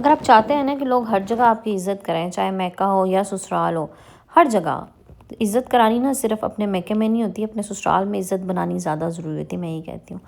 اگر آپ چاہتے ہیں نا کہ لوگ ہر جگہ آپ کی عزت کریں، چاہے میکہ ہو یا سسرال ہو، ہر جگہ عزت کرانی نا صرف اپنے میکے میں نہیں ہوتی، اپنے سسرال میں عزت بنانی زیادہ ضروری ہوتی ہے، میں یہ کہتی ہوں۔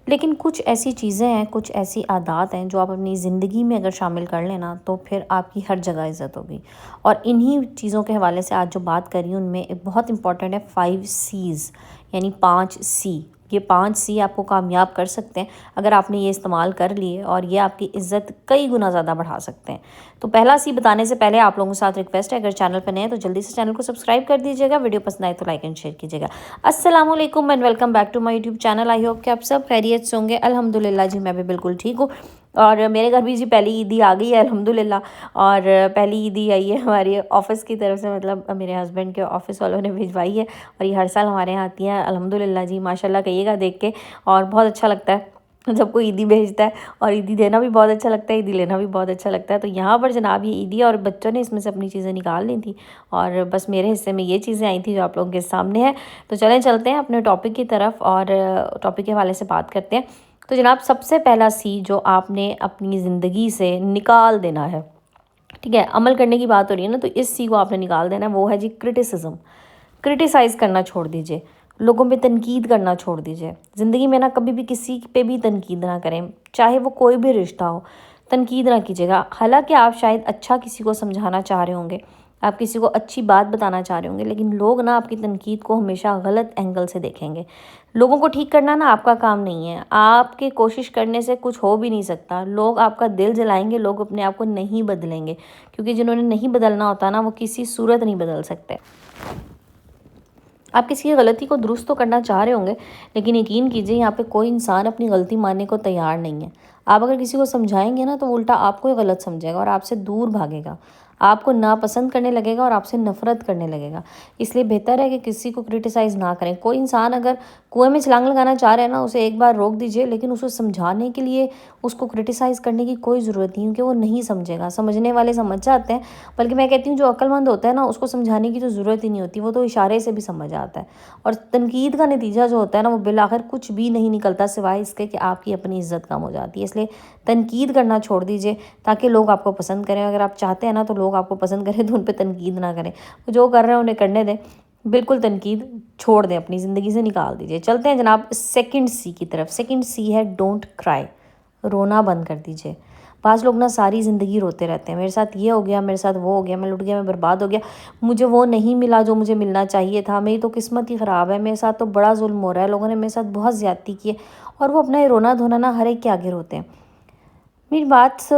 لیکن کچھ ایسی چیزیں ہیں، کچھ ایسی عادات ہیں جو آپ اپنی زندگی میں اگر شامل کر لیں نا تو پھر آپ کی ہر جگہ عزت ہوگی۔ اور انہی چیزوں کے حوالے سے آج جو بات کر رہی ہوں ان میں ایک بہت امپورٹنٹ ہے 5 C's، یعنی 5 سی۔ یہ 5 سی آپ کو کامیاب کر سکتے ہیں اگر آپ نے یہ استعمال کر لیے، اور یہ آپ کی عزت کئی گنا زیادہ بڑھا سکتے ہیں۔ تو پہلا سی بتانے سے پہلے آپ لوگوں کے ساتھ ریکویسٹ ہے، اگر چینل پہ نئے ہیں تو جلدی سے چینل کو سبسکرائب کر دیجیے گا، ویڈیو پسند آئے تو لائک اینڈ شیئر کیجیے گا۔ السلام علیکم and welcome back to my YouTube channel. I hope کہ آپ سب خیریت سے ہوں گے۔ الحمدللہ جی میں بھی بالکل ٹھیک ہوں، اور میرے گھر بھی جی پہلی عیدی آ گئی ہے الحمدللہ، اور پہلی عیدی آئی ہے ہماری آفس کی طرف سے، مطلب میرے ہسبینڈ کے آفس والوں نے بھجوائی ہے، اور یہ ہر سال ہمارے یہاں آتی ہیں الحمدللہ جی، ماشاءاللہ کہیے گا دیکھ کے، اور بہت اچھا لگتا ہے جب کوئی عیدی بھیجتا ہے، اور عیدی دینا بھی بہت اچھا لگتا ہے، عیدی لینا بھی بہت اچھا لگتا ہے۔ تو یہاں پر جناب یہ عیدی، اور بچوں نے اس میں سے اپنی چیزیں نکال لی تھیں، اور بس میرے حصے میں یہ چیزیں آئی تھیں جو آپ لوگوں کے سامنے ہے۔ تو چلتے ہیں اپنے ٹاپک کی طرف، اور ٹاپک کے حوالے سے بات کرتے ہیں۔ تو جناب سب سے پہلا سی جو آپ نے اپنی زندگی سے نکال دینا ہے، ٹھیک ہے، عمل کرنے کی بات ہو رہی ہے نا، تو اس سی کو آپ نے نکال دینا ہے، وہ ہے جی کرٹیسزم۔ کرٹیسائز کرنا چھوڑ دیجئے، لوگوں پہ تنقید کرنا چھوڑ دیجئے۔ زندگی میں نا کبھی بھی کسی پہ بھی تنقید نہ کریں، چاہے وہ کوئی بھی رشتہ ہو، تنقید نہ کیجیے گا۔ حالانکہ آپ شاید اچھا کسی کو سمجھانا چاہ رہے ہوں گے، آپ کسی کو اچھی بات بتانا چاہ رہے ہوں گے، لیکن لوگ نا آپ کی تنقید کو ہمیشہ غلط اینگل سے دیکھیں گے۔ لوگوں کو ٹھیک کرنا نا آپ کا کام نہیں ہے، آپ کے کوشش کرنے سے کچھ ہو بھی نہیں سکتا۔ لوگ آپ کا دل جلائیں گے، لوگ اپنے آپ کو نہیں بدلیں گے، کیونکہ جنہوں نے نہیں بدلنا ہوتا نا وہ کسی صورت نہیں بدل سکتے۔ آپ کسی کی غلطی کو درست تو کرنا چاہ رہے ہوں گے، لیکن یقین کیجئے یہاں پہ کوئی انسان اپنی غلطی ماننے کو تیار نہیں ہے۔ آپ اگر کسی کو سمجھائیں گے نا تو الٹا آپ کو ہی غلط سمجھے گا، اور آپ سے دور بھاگے گا، آپ کو ناپسند کرنے لگے گا، اور آپ سے نفرت کرنے لگے گا۔ اس لیے بہتر ہے کہ کسی کو کرٹیسائز نہ کریں۔ کوئی انسان اگر کنویں میں چھلانگ لگانا چاہ رہے ہیں نا، اسے ایک بار روک دیجئے، لیکن اسے سمجھانے کے لیے اس کو کرٹیسائز کرنے کی کوئی ضرورت نہیں، کیونکہ وہ نہیں سمجھے گا۔ سمجھنے والے سمجھ جاتے ہیں، بلکہ میں کہتی ہوں جو عقل مند ہوتا ہے نا اس کو سمجھانے کی تو ضرورت ہی نہیں ہوتی، وہ تو اشارے سے بھی سمجھ آتا ہے۔ اور تنقید کا نتیجہ جو ہوتا ہے نا وہ بالآخر کچھ بھی نہیں نکلتا سوائے اس کے کہ آپ کی اپنی عزت کم ہو جاتی ہے۔ اس لیے تنقید کرنا چھوڑ دیجئے تاکہ لوگ آپ کو پسند کریں۔ اگر آپ چاہتے ہیں نا تو لوگ آپ کو پسند کریں تو ان پہ تنقید نہ کریں، جو کر رہے ہیں انہیں کرنے دیں، بالکل تنقید چھوڑ دیں، اپنی زندگی سے نکال دیجئے۔ چلتے ہیں جناب سیکنڈ سی کی طرف۔ سیکنڈ سی ہے ڈونٹ کرائی، رونا بند کر دیجئے۔ بعض لوگ نا ساری زندگی روتے رہتے ہیں، میرے ساتھ یہ ہو گیا، میرے ساتھ وہ ہو گیا، میں لٹ گیا، میں برباد ہو گیا، مجھے وہ نہیں ملا جو مجھے ملنا چاہیے تھا، میری تو قسمت ہی خراب ہے، میرے ساتھ تو بڑا ظلم ہو رہا ہے، لوگوں نے میرے ساتھ بہت زیادتی کی ہے، اور وہ اپنا یہ رونا دھونا نا ہر ایک کے آگے روتے ہیں۔ میری بات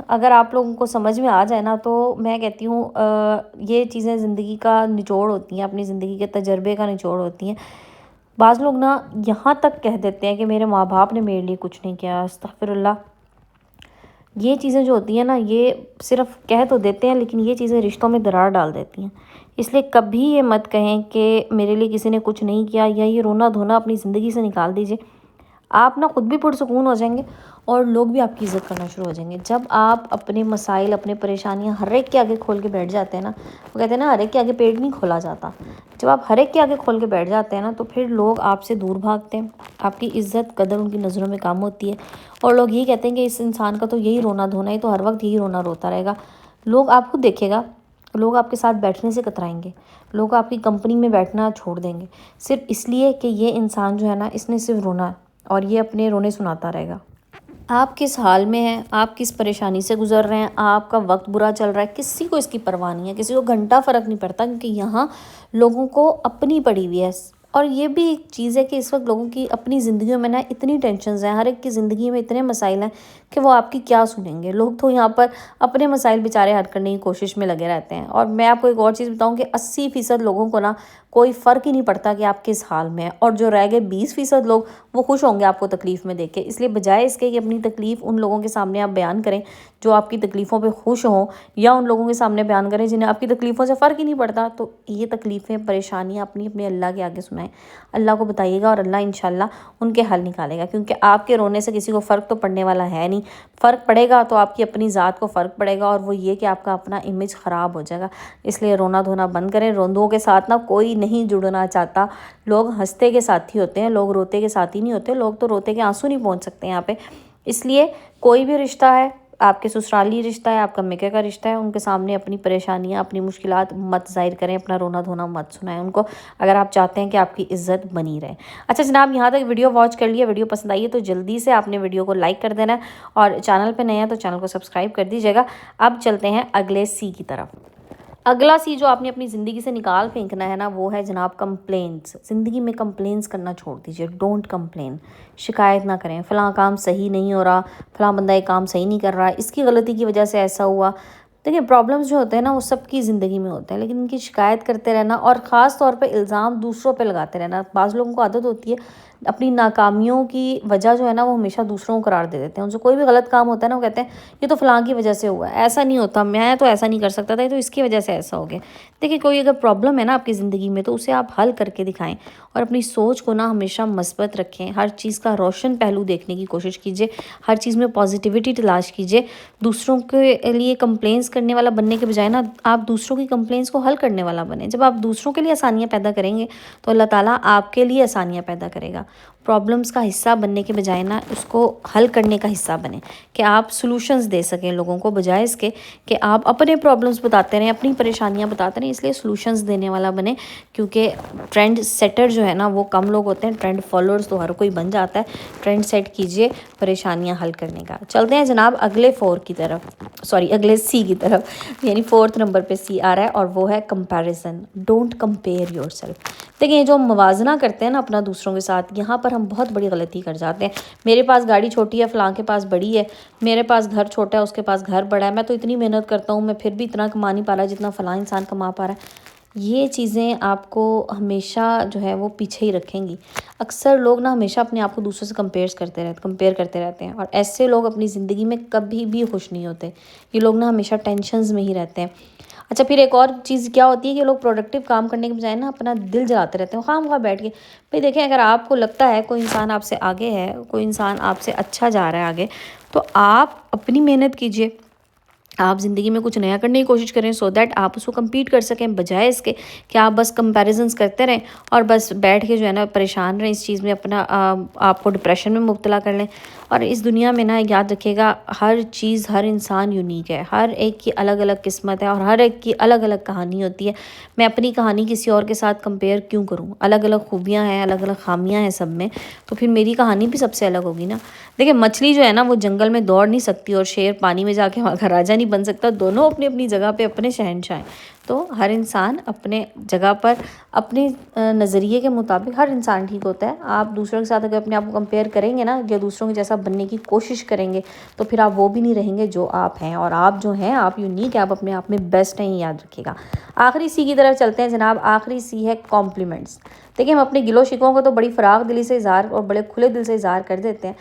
اگر آپ لوگوں کو سمجھ میں آ جائے نا تو میں کہتی ہوں یہ چیزیں زندگی کا نچوڑ ہوتی ہیں، اپنی زندگی کے تجربے کا نچوڑ ہوتی ہیں۔ بعض لوگ نا یہاں تک کہہ دیتے ہیں کہ میرے ماں باپ نے میرے لیے کچھ نہیں کیا، استغفر اللہ۔ یہ چیزیں جو ہوتی ہیں نا یہ صرف کہہ تو دیتے ہیں، لیکن یہ چیزیں رشتوں میں درار ڈال دیتی ہیں۔ اس لیے کبھی یہ مت کہیں کہ میرے لیے کسی نے کچھ نہیں کیا، یا یہ رونا دھونا اپنی زندگی سے نکال دیجئے۔ آپ نا خود بھی پرسکون ہو جائیں گے، اور لوگ بھی آپ کی عزت کرنا شروع ہو جائیں گے۔ جب آپ اپنے مسائل، اپنے پریشانیاں ہر ایک کے آگے کھول کے بیٹھ جاتے ہیں نا، وہ کہتے ہیں نا ہر ایک کے آگے پیٹ نہیں کھولا جاتا، جب آپ ہر ایک کے آگے کھول کے بیٹھ جاتے ہیں نا تو پھر لوگ آپ سے دور بھاگتے ہیں، آپ کی عزت قدر ان کی نظروں میں کم ہوتی ہے، اور لوگ یہ کہتے ہیں کہ اس انسان کا تو یہی رونا دھونا ہے، تو ہر وقت یہی رونا روتا رہے گا۔ لوگ آپ کو دیکھے گا، لوگ آپ کے ساتھ بیٹھنے سے کترائیں گے، لوگ آپ کی کمپنی میں بیٹھنا چھوڑ دیں گے، صرف اس لیے کہ یہ انسان جو ہے نا اس نے صرف رونا ہے، اور یہ اپنے رونے سناتا رہے گا۔ آپ کس حال میں ہیں، آپ کس پریشانی سے گزر رہے ہیں، آپ کا وقت برا چل رہا ہے، کسی کو اس کی پرواہ نہیں ہے، کسی کو گھنٹہ فرق نہیں پڑتا، کیونکہ یہاں لوگوں کو اپنی پڑی ہوئی ہے۔ اور یہ بھی ایک چیز ہے کہ اس وقت لوگوں کی اپنی زندگیوں میں نا اتنی ٹینشنز ہیں، ہر ایک کی زندگی میں اتنے مسائل ہیں کہ وہ آپ کی کیا سنیں گے۔ لوگ تو یہاں پر اپنے مسائل بیچارے حل کرنے کی کوشش میں لگے رہتے ہیں، اور میں آپ کو ایک اور چیز بتاؤں کہ 80% لوگوں کو نا کوئی فرق ہی نہیں پڑتا کہ آپ کس حال میں ہیں، اور جو رہ گئے 20% لوگ وہ خوش ہوں گے آپ کو تکلیف میں دیکھ کے۔ اس لیے بجائے اس کے کہ اپنی تکلیف ان لوگوں کے سامنے آپ بیان کریں جو آپ کی تکلیفوں پہ خوش ہوں، یا ان لوگوں کے سامنے بیان کریں جنہیں آپ کی تکلیفوں سے فرق ہی نہیں پڑتا، تو یہ تکلیفیں، پریشانیاں اپنی اپنے اللہ کے آگے سنائیں، اللہ کو بتائیے گا، اور اللہ انشاءاللہ ان کے حل نکالے گا، کیونکہ آپ کے رونے سے کسی کو فرق تو پڑنے والا ہے نہیں۔ فرق پڑے گا تو آپ کی اپنی ذات کو فرق پڑے گا، اور وہ یہ کہ آپ کا اپنا امیج خراب ہو جائے گا۔ اس لیے رونا دھونا بند کریں۔ روندوں کے ساتھ نا کوئی نہیں جڑنا چاہتا، لوگ ہنستے کے ساتھی ہوتے ہیں، لوگ روتے کے ساتھی نہیں ہوتے، لوگ تو روتے کے آنسو نہیں پہنچ سکتے یہاں پہ۔ اس لیے کوئی بھی رشتہ ہے آپ کے سسرالی رشتہ ہے، آپ کا میکے کا رشتہ ہے، ان کے سامنے اپنی پریشانیاں، اپنی مشکلات مت ظاہر کریں، اپنا رونا دھونا مت سنائیں ان کو، اگر آپ چاہتے ہیں کہ آپ کی عزت بنی رہے۔ اچھا جناب، یہاں تک ویڈیو واچ کر لیا، ویڈیو پسند آئی ہے تو جلدی سے آپ نے ویڈیو کو لائک کر دینا ہے، اور چینل پہ نئے ہیں تو چینل کو سبسکرائب کر دیجیے گا۔ اب چلتے ہیں اگلے سی کی طرف۔ اگلا سی جو آپ نے اپنی زندگی سے نکال پھینکنا ہے نا، وہ ہے جناب کمپلینٹس۔ زندگی میں کمپلینس کرنا چھوڑ دیجیے، ڈونٹ کمپلین۔ شکایت نہ کریں، فلاں کام صحیح نہیں ہو رہا، فلاں بندہ یہ کام صحیح نہیں کر رہا، اس کی غلطی کی وجہ سے ایسا ہوا۔ دیکھیں پرابلمس جو ہوتے ہیں نا وہ سب کی زندگی میں ہوتے ہیں، لیکن ان کی شکایت کرتے رہنا اور خاص طور پہ الزام دوسروں پہ لگاتے رہنا۔ بعض لوگوں کو عادت ہوتی ہے اپنی ناکامیوں کی وجہ جو ہے نا وہ ہمیشہ دوسروں کو قرار دے دیتے ہیں۔ ان سے کوئی بھی غلط کام ہوتا ہے نا وہ کہتے ہیں یہ تو فلاں کی وجہ سے ہوا ہے، ایسا نہیں ہوتا، میں تو ایسا نہیں کر سکتا تھا، یہ تو اس کی وجہ سے ایسا ہو گیا۔ دیکھیں کوئی اگر پرابلم ہے نا آپ کی زندگی میں تو اسے آپ حل کر کے دکھائیں، اور اپنی سوچ کو نا ہمیشہ مثبت رکھیں، ہر چیز کا روشن پہلو دیکھنے کی کوشش کیجیے، ہر چیز میں پازیٹیوٹی تلاش کیجیے۔ دوسروں کے لیے کمپلینس کرنے والا بننے کے بجائے نا آپ دوسروں کی کمپلینس کو حل کرنے والا بنیں۔ جب آپ دوسروں کے لیے آسانیاں پیدا کریں گے تو اللہ تعالیٰ آپ کے لیے آسانیاں پیدا کرے گا۔ پرابلمس کا حصہ بننے کے بجائے نا اس کو حل کرنے کا حصہ بنیں، کہ آپ سلوشنز دے سکیں لوگوں کو، بجائے اس کے کہ آپ اپنے پرابلمس بتاتے رہیں، اپنی پریشانیاں بتاتے رہیں۔ اس لیے سلوشنز دینے والا بنیں، کیونکہ ٹرینڈ سیٹر جو ہے نا وہ کم لوگ ہوتے ہیں، ٹرینڈ فالوورز تو ہر کوئی بن جاتا ہے۔ ٹرینڈ سیٹ کیجیے پریشانیاں حل کرنے کا۔ چلتے ہیں جناب اگلے اگلے سی کی طرف، یعنی 4 نمبر پہ سی آ رہا ہے، اور وہ ہے comparison. Don't compare your self. دیکھیں یہ جو موازنہ کرتے ہیں نا اپنا دوسروں کے ساتھ، یہاں پر ہم بہت بڑی غلطی کر جاتے ہیں۔ میرے پاس گاڑی چھوٹی ہے، فلاں کے پاس بڑی ہے، میرے پاس گھر چھوٹا ہے، اس کے پاس گھر بڑا ہے، میں تو اتنی محنت کرتا ہوں، میں پھر بھی اتنا کما نہیں پا رہا جتنا فلاں انسان کما پا رہا ہے۔ یہ چیزیں آپ کو ہمیشہ جو ہے وہ پیچھے ہی رکھیں گی۔ اکثر لوگ نا ہمیشہ اپنے آپ کو دوسروں سے کمپیئر کرتے رہتے ہیں، اور ایسے لوگ اپنی زندگی میں کبھی بھی خوش نہیں ہوتے۔ یہ لوگ نا ہمیشہ ٹینشنز میں ہی رہتے ہیں۔ اچھا پھر ایک اور چیز کیا ہوتی ہے کہ لوگ پروڈکٹیو کام کرنے کے بجائے نا اپنا دل جلاتے رہتے ہیں، خواہ بیٹھ کے۔ بھئی دیکھیں اگر آپ کو لگتا ہے کوئی انسان آپ سے آگے ہے، کوئی انسان آپ سے اچھا جا رہا ہے آگے، تو آپ اپنی محنت کیجیے، آپ زندگی میں کچھ نیا کرنے کی کوشش کریں، سو دیٹ آپ اس کو کمپیٹ کر سکیں، بجائے اس کے کہ آپ بس کمپیریزنس کرتے رہیں اور بس بیٹھ کے جو ہے نا پریشان رہیں اس چیز میں، اپنا آپ کو ڈپریشن میں مبتلا کر لیں۔ اور اس دنیا میں نا یاد رکھیے گا ہر چیز، ہر انسان یونیک ہے، ہر ایک کی الگ الگ قسمت ہے، اور ہر ایک کی الگ الگ کہانی ہوتی ہے۔ میں اپنی کہانی کسی اور کے ساتھ کمپیئر کیوں کروں؟ الگ الگ خوبیاں ہیں، الگ الگ خامیاں ہیں سب میں، تو پھر میری کہانی بھی سب سے الگ ہوگی نا۔ دیکھیں مچھلی جو ہے نا وہ جنگل میں دوڑ نہیں سکتی، اور شیر پانی میں جا کے وہاں کا راجہ نہیں بن سکتا، دونوں اپنی اپنی جگہ پہ اپنے شہنشاہ ہیں۔ تو ہر انسان اپنے جگہ پر اپنے نظریے کے مطابق ہر انسان ٹھیک ہوتا ہے۔ آپ دوسروں کے ساتھ اگر اپنے آپ کو کمپیئر کریں گے نا، یا دوسروں کے جیسا بننے کی کوشش کریں گے، تو پھر آپ وہ بھی نہیں رہیں گے جو آپ ہیں، اور آپ جو ہیں آپ یونیک ہیں، آپ اپنے آپ میں بیسٹ ہیں، یاد رکھیے گا۔ آخری سی کی طرف چلتے ہیں جناب۔ آخری سی ہے کمپلیمنٹس۔ دیکھیں ہم اپنے گلو شکووں کو تو بڑی فراغ دلی سے اظہار اور بڑے کھلے دل سے اظہار کر دیتے ہیں،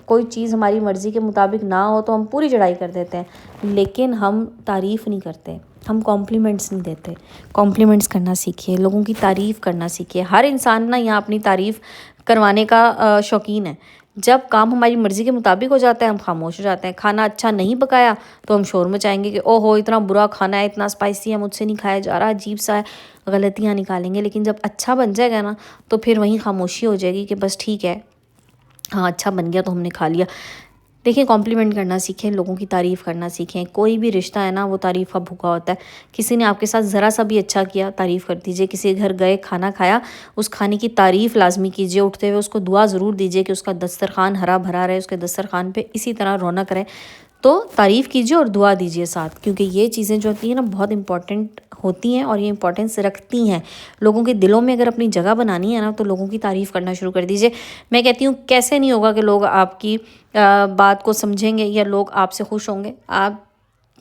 کوئی چیز ہماری مرضی کے مطابق نہ ہو تو ہم پوری چڑھائی کر دیتے ہیں، لیکن ہم تعریف نہیں کرتے، ہم کمپلیمنٹس نہیں دیتے۔ کمپلیمنٹس کرنا سیکھیے، لوگوں کی تعریف کرنا سیکھیے۔ ہر انسان نا یہاں اپنی تعریف کروانے کا شوقین ہے۔ جب کام ہماری مرضی کے مطابق ہو جاتا ہے ہم خاموش ہو جاتے ہیں۔ کھانا اچھا نہیں پکایا تو ہم شور مچائیں گے کہ او ہو اتنا برا کھانا ہے، اتنا اسپائسی ہے، مجھ سے نہیں کھایا جا رہا، عجیب سا ہے، غلطیاں نکالیں گے۔ لیکن جب اچھا بن جائے گا نا تو پھر وہیں خاموشی ہو جائے گی کہ بس ٹھیک ہے، ہاں اچھا بن گیا تو ہم نے کھا لیا۔ دیکھیں کمپلیمنٹ کرنا سیکھیں، لوگوں کی تعریف کرنا سیکھیں۔ کوئی بھی رشتہ ہے نا وہ تعریف کا بھوکا ہوتا ہے۔ کسی نے آپ کے ساتھ ذرا سا بھی اچھا کیا، تعریف کر دیجئے۔ کسی کے گھر گئے، کھانا کھایا، اس کھانے کی تعریف لازمی کیجئے، اٹھتے ہوئے اس کو دعا ضرور دیجئے کہ اس کا دسترخوان ہرا بھرا رہے، اس کے دسترخوان پہ اسی طرح رونق رہے۔ تو تعریف کیجئے اور دعا دیجئے ساتھ، کیونکہ یہ چیزیں جو ہوتی ہیں نا بہت امپورٹنٹ ہوتی ہیں، اور یہ امپورٹنس رکھتی ہیں لوگوں کے دلوں میں۔ اگر اپنی جگہ بنانی ہے نا تو لوگوں کی تعریف کرنا شروع کر دیجئے۔ میں کہتی ہوں کیسے نہیں ہوگا کہ لوگ آپ کی بات کو سمجھیں گے یا لوگ آپ سے خوش ہوں گے؟ آپ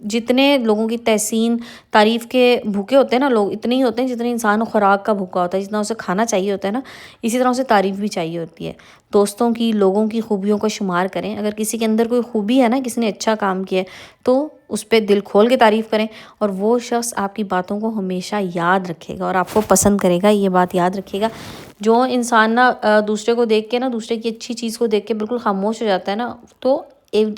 جتنے لوگوں کی تحسین تعریف کے بھوکے ہوتے ہیں نا لوگ، اتنے ہی ہوتے ہیں جتنے انسان خوراک کا بھوکا ہوتا ہے۔ جتنا اسے کھانا چاہیے ہوتا ہے نا، اسی طرح اسے تعریف بھی چاہیے ہوتی ہے۔ دوستوں کی، لوگوں کی خوبیوں کو شمار کریں۔ اگر کسی کے اندر کوئی خوبی ہے نا، کسی نے اچھا کام کیا ہے، تو اس پہ دل کھول کے تعریف کریں، اور وہ شخص آپ کی باتوں کو ہمیشہ یاد رکھے گا اور آپ کو پسند کرے گا۔ یہ بات یاد رکھیے گا۔ جو انسان نا دوسرے کو دیکھ کے نا، دوسرے کی اچھی چیز کو دیکھ کے بالکل خاموش ہو جاتا ہے نا، تو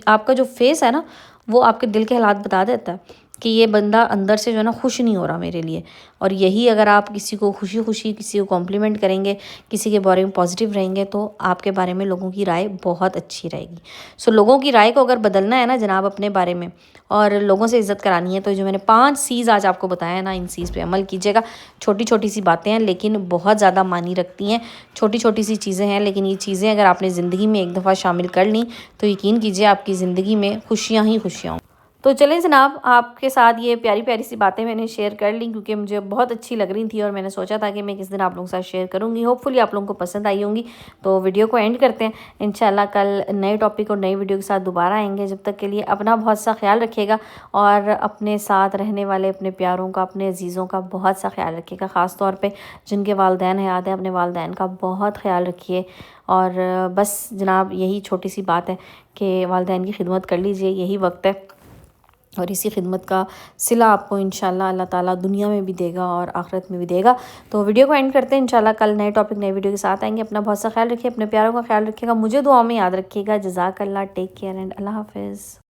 آپ کا جو فیس ہے نا وہ آپ کے دل کے حالات بتا دیتا ہے۔ کہ یہ بندہ اندر سے جو ہے نا خوش نہیں ہو رہا میرے لیے. اور یہی اگر آپ کسی کو خوشی خوشی کسی کو کمپلیمنٹ کریں گے، کسی کے بارے میں پازیٹیو رہیں گے، تو آپ کے بارے میں لوگوں کی رائے بہت اچھی رہے گی. سو لوگوں کی رائے کو اگر بدلنا ہے نا جناب اپنے بارے میں، اور لوگوں سے عزت کرانی ہے، تو جو میں نے 5 سیز آج آپ کو بتایا ہے نا، ان سیز پہ عمل کیجیے گا. چھوٹی چھوٹی سی باتیں ہیں لیکن بہت زیادہ معنی رکھتی ہیں. چھوٹی چھوٹی سی چیزیں ہیں لیکن یہ چیزیں اگر آپ نے زندگی میں ایک دفعہ شامل کر لیں تو یقین کیجیے آپ کی زندگی میں خوشیاں ہی خوشیاں ہوں. تو چلیں جناب، آپ کے ساتھ یہ پیاری پیاری سی باتیں میں نے شیئر کر لیں کیونکہ مجھے بہت اچھی لگ رہی تھی، اور میں نے سوچا تھا کہ میں کس دن آپ لوگوں کے ساتھ شیئر کروں گی. ہوپ فلی آپ لوگوں کو پسند آئی ہوں گی. تو ویڈیو کو اینڈ کرتے ہیں. انشاءاللہ کل نئے ٹاپک اور نئی ویڈیو کے ساتھ دوبارہ آئیں گے. جب تک کے لیے اپنا بہت سا خیال رکھیے گا، اور اپنے ساتھ رہنے والے اپنے پیاروں کا، اپنے عزیزوں کا بہت سا خیال رکھیے گا. خاص طور پہ جن کے والدین حیات ہیں، اپنے والدین کا بہت خیال رکھیے. اور بس جناب یہی چھوٹی سی بات ہے کہ والدین کی خدمت کر لیجئے، یہی وقت ہے، اور اسی خدمت کا صلہ آپ کو انشاءاللہ اللہ تعالیٰ دنیا میں بھی دے گا اور آخرت میں بھی دے گا. تو ویڈیو کو اینڈ کرتے ہیں. انشاءاللہ کل نئے ٹاپک نئے ویڈیو کے ساتھ آئیں گے. اپنا بہت سا خیال رکھیے، اپنے پیاروں کا خیال رکھیے گا. مجھے دعاؤں میں یاد رکھیے گا. جزاک اللہ. ٹیک کیئر اینڈ اللہ حافظ.